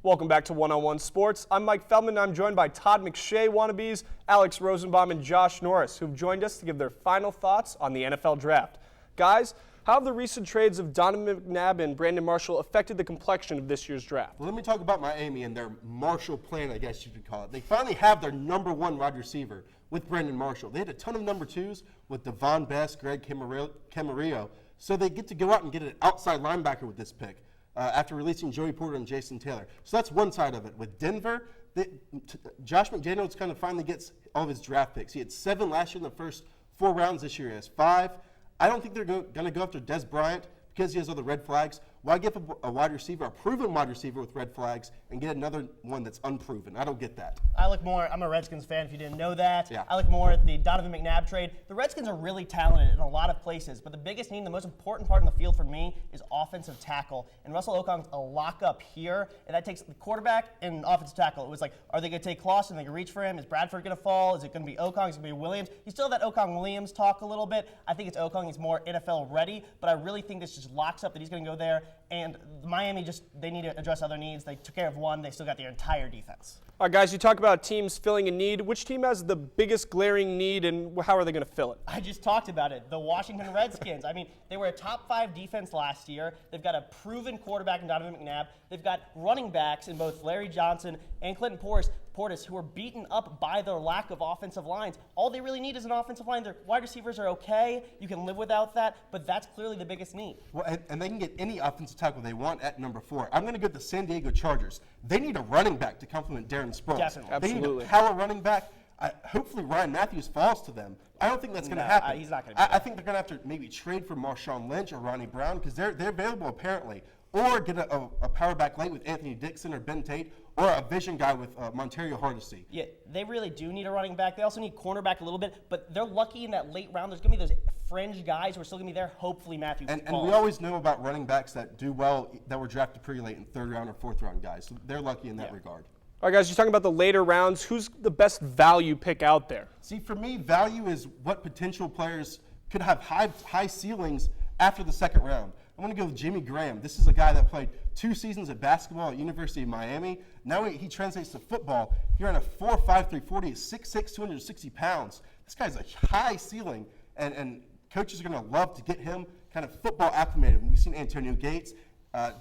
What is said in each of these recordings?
Welcome back to One-on-One Sports. I'm Mike Feldman, and I'm joined by Todd McShay wannabes, Alex Rosenbaum, and Josh Norris, who've joined us to give their final thoughts on the NFL Draft. Guys, how have the recent trades of Donovan McNabb and Brandon Marshall affected the complexion of this year's draft? Well, let me talk about Miami and their Marshall plan, I guess you could call it. They finally have their number one wide receiver with Brandon Marshall. They had a ton of number twos with Devon Best, Greg Camarillo, so they get to go out and get an outside linebacker with this pick. After releasing Joey Porter and Jason Taylor. So that's one side of it. With Denver, Josh McDaniels kind of finally gets all of his draft picks. He had 7 last year in the first 4 rounds. This year he has 5. I don't think they're going to go after Des Bryant because he has all the red flags. Why give a wide receiver, a proven wide receiver with red flags, and get another one that's unproven? I don't get that. I look more, I'm a Redskins fan if you didn't know that. Yeah. I look more at the Donovan McNabb trade. The Redskins are really talented in a lot of places, but the biggest need, the most important part in the field for me is offensive tackle. And Russell Okong's a lockup here, and that takes the quarterback and offensive tackle. It was like, are they going to take Clausen? Are they going to reach for him? Is Bradford going to fall? Is it going to be Okong? Is it going to be Williams? You still have that Okong-Williams talk a little bit. I think it's Okong. He's more NFL ready, but I really think this just locks up that he's going to go there. And Miami they need to address other needs. They took care of one. They still got their entire defense. All right, guys, you talk about teams filling a need. Which team has the biggest glaring need, and how are they going to fill it? I just talked about it. The Washington Redskins. I mean, they were a top 5 defense last year. They've got a proven quarterback in Donovan McNabb. They've got running backs in both Larry Johnson and Clinton Portis, who are beaten up by their lack of offensive lines. All they really need is an offensive line. Their wide receivers are okay. You can live without that, but that's clearly the biggest need. Well, and they can get any offensive tackle they want at number 4. I'm going to go to the San Diego Chargers. They need a running back to complement Darren Sproles. Definitely. They Absolutely. need a power running back. Hopefully Ryan Matthews falls to them. I don't think that's going to happen. He's not going to be I think they're going to have to maybe trade for Marshawn Lynch or Ronnie Brown because they're available apparently. Or get a power back late with Anthony Dixon or Ben Tate, or a vision guy with Montario Hardesty. Yeah, they really do need a running back. They also need cornerback a little bit, but they're lucky in that late round. There's going to be those fringe guys who are still going to be there. Hopefully Matthews And falls. we always know about running backs that do well, that were drafted pretty late in 3rd round or 4th round guys. So they're lucky in that regard. All right, guys, you're talking about the later rounds. Who's the best value pick out there? See, for me, value is what potential players could have high ceilings after the 2nd round. I'm going to go with Jimmy Graham. This is a guy that played 2 seasons at basketball at University of Miami. Now he translates to football. He ran a 4.5 340, 6'6", 260 pounds. This guy's a high ceiling, and coaches are going to love to get him kind of football acclimated. We've seen Antonio Gates,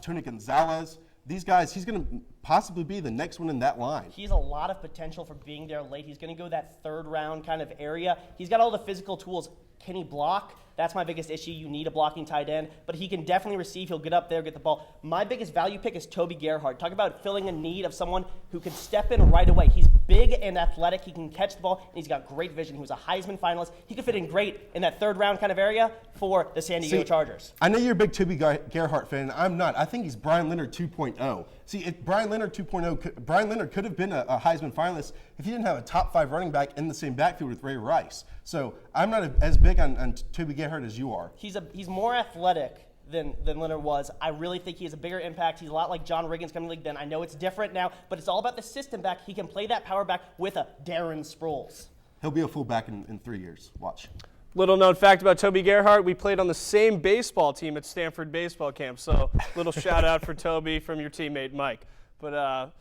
Tony Gonzalez. These guys, he's going to possibly be the next one in that line. He has a lot of potential for being there late. He's going to go that 3rd round kind of area. He's got all the physical tools. Can he block? That's my biggest issue. You need a blocking tight end, but he can definitely receive. He'll get up there, get the ball. My biggest value pick is Toby Gerhart. Talk about filling a need of someone who can step in right away. He's big and athletic. He can catch the ball, and he's got great vision. He was a Heisman finalist. He could fit in great in that 3rd round kind of area for the San Diego Chargers. I know you're a big Toby Gerhart fan. I'm not. I think he's Brian Leonard 2.0. See, if Brian Leonard 2.0, Brian Leonard could have been a Heisman finalist if he didn't have a top 5 running back in the same backfield with Ray Rice. So I'm not as big on Toby Gerhart as you are. He's more athletic than Leonard was. I really think he has a bigger impact. He's a lot like John Riggins coming to the league then. I know it's different now, but it's all about the system back. He can play that power back with a Darren Sproles. He'll be a fullback in 3 years. Watch. Little known fact about Toby Gerhart, we played on the same baseball team at Stanford baseball camp. So little shout out for Toby from your teammate Mike. But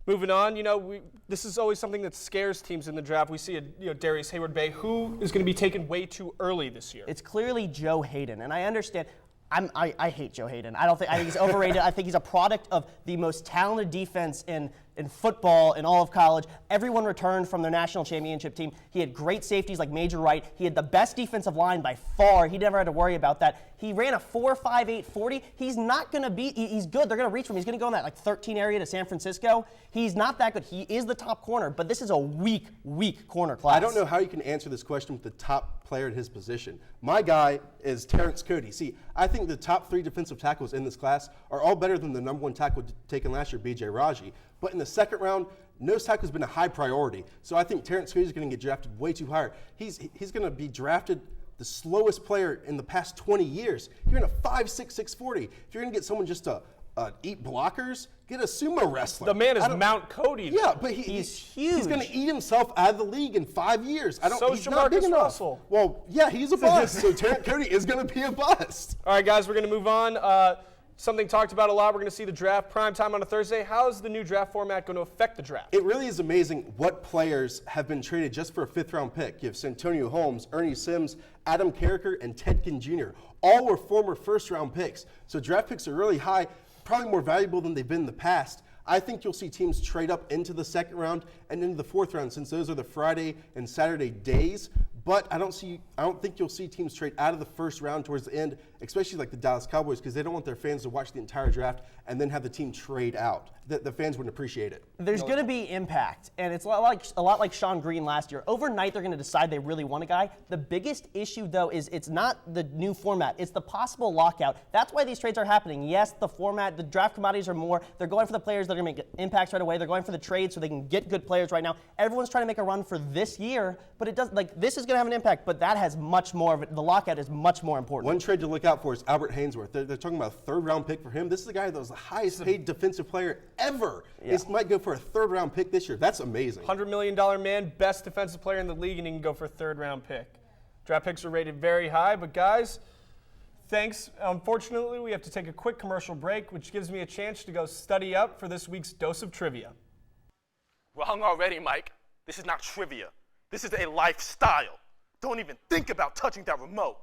moving on, this is always something that scares teams in the draft. We see Darius Hayward-Bay, who is going to be taken way too early this year. It's clearly Joe Hayden, and I understand. I hate Joe Hayden. I think he's overrated. I think he's a product of the most talented defense in football in all of college. Everyone returned from their national championship team. He had great safeties like Major Wright. He had the best defensive line by far. He never had to worry about that. He ran a 4.58 40. He's not going to be. He's good. They're going to reach for him. He's going to go in that 13 area to San Francisco. He's not that good. He is the top corner, but this is a weak corner class. I don't know how you can answer this question with the top player at his position. My guy is Terrence Cody. See, I think the top 3 defensive tackles in this class are all better than the number 1 tackle taken last year, B.J. Raji. But in the 2nd round, nose tackle has been a high priority. So I think Terrence Cody is going to get drafted way too high. He's going to be drafted the slowest player in the past 20 years. You're in a 5'6", 640. If you're going to get someone just to eat blockers, get a sumo wrestler. The man is Mount Cody. Yeah, but he's huge. He's going to eat himself out of the league in 5 years. So he's not big enough. Russell. Well, yeah, he's a bust. So Terrence Cody is going to be a bust. All right, guys, we're going to move on. something talked about a lot. We're going to see the draft prime time on a Thursday. How is the new draft format going to affect the draft? It really is amazing what players have been traded just for a 5th-round pick. You have Santonio Holmes, Ernie Sims, Adam Carricker, and Ted Ginn Jr. All were former first-round picks. So draft picks are really high, probably more valuable than they've been in the past. I think you'll see teams trade up into the 2nd round and into the 4th round, since those are the Friday and Saturday days. But I don't think you'll see teams trade out of the 1st round towards the end, especially like the Dallas Cowboys, because they don't want their fans to watch the entire draft and then have the team trade out. The fans wouldn't appreciate it. There's going to be impact, and it's a lot like Sean Green last year. Overnight, they're going to decide they really want a guy. The biggest issue, though, is it's not the new format. It's the possible lockout. That's why these trades are happening. Yes, the format, the draft commodities are more. They're going for the players that are going to make impacts right away. They're going for the trades so they can get good players right now. Everyone's trying to make a run for this year, but it does this is going to have an impact, but that has much more of it. The lockout is much more important. One trade to look out for is Albert Hainsworth. They're talking about a 3rd-round pick for him. This is the guy that was the highest-paid defensive player ever. Yeah. This might go for a 3rd-round pick this year. That's amazing. $100 million man, best defensive player in the league, and he can go for a 3rd-round pick. Draft picks are rated very high, but guys, thanks. Unfortunately, we have to take a quick commercial break, which gives me a chance to go study up for this week's dose of trivia. We're hung already, Mike. This is not trivia. This is a lifestyle. Don't even think about touching that remote.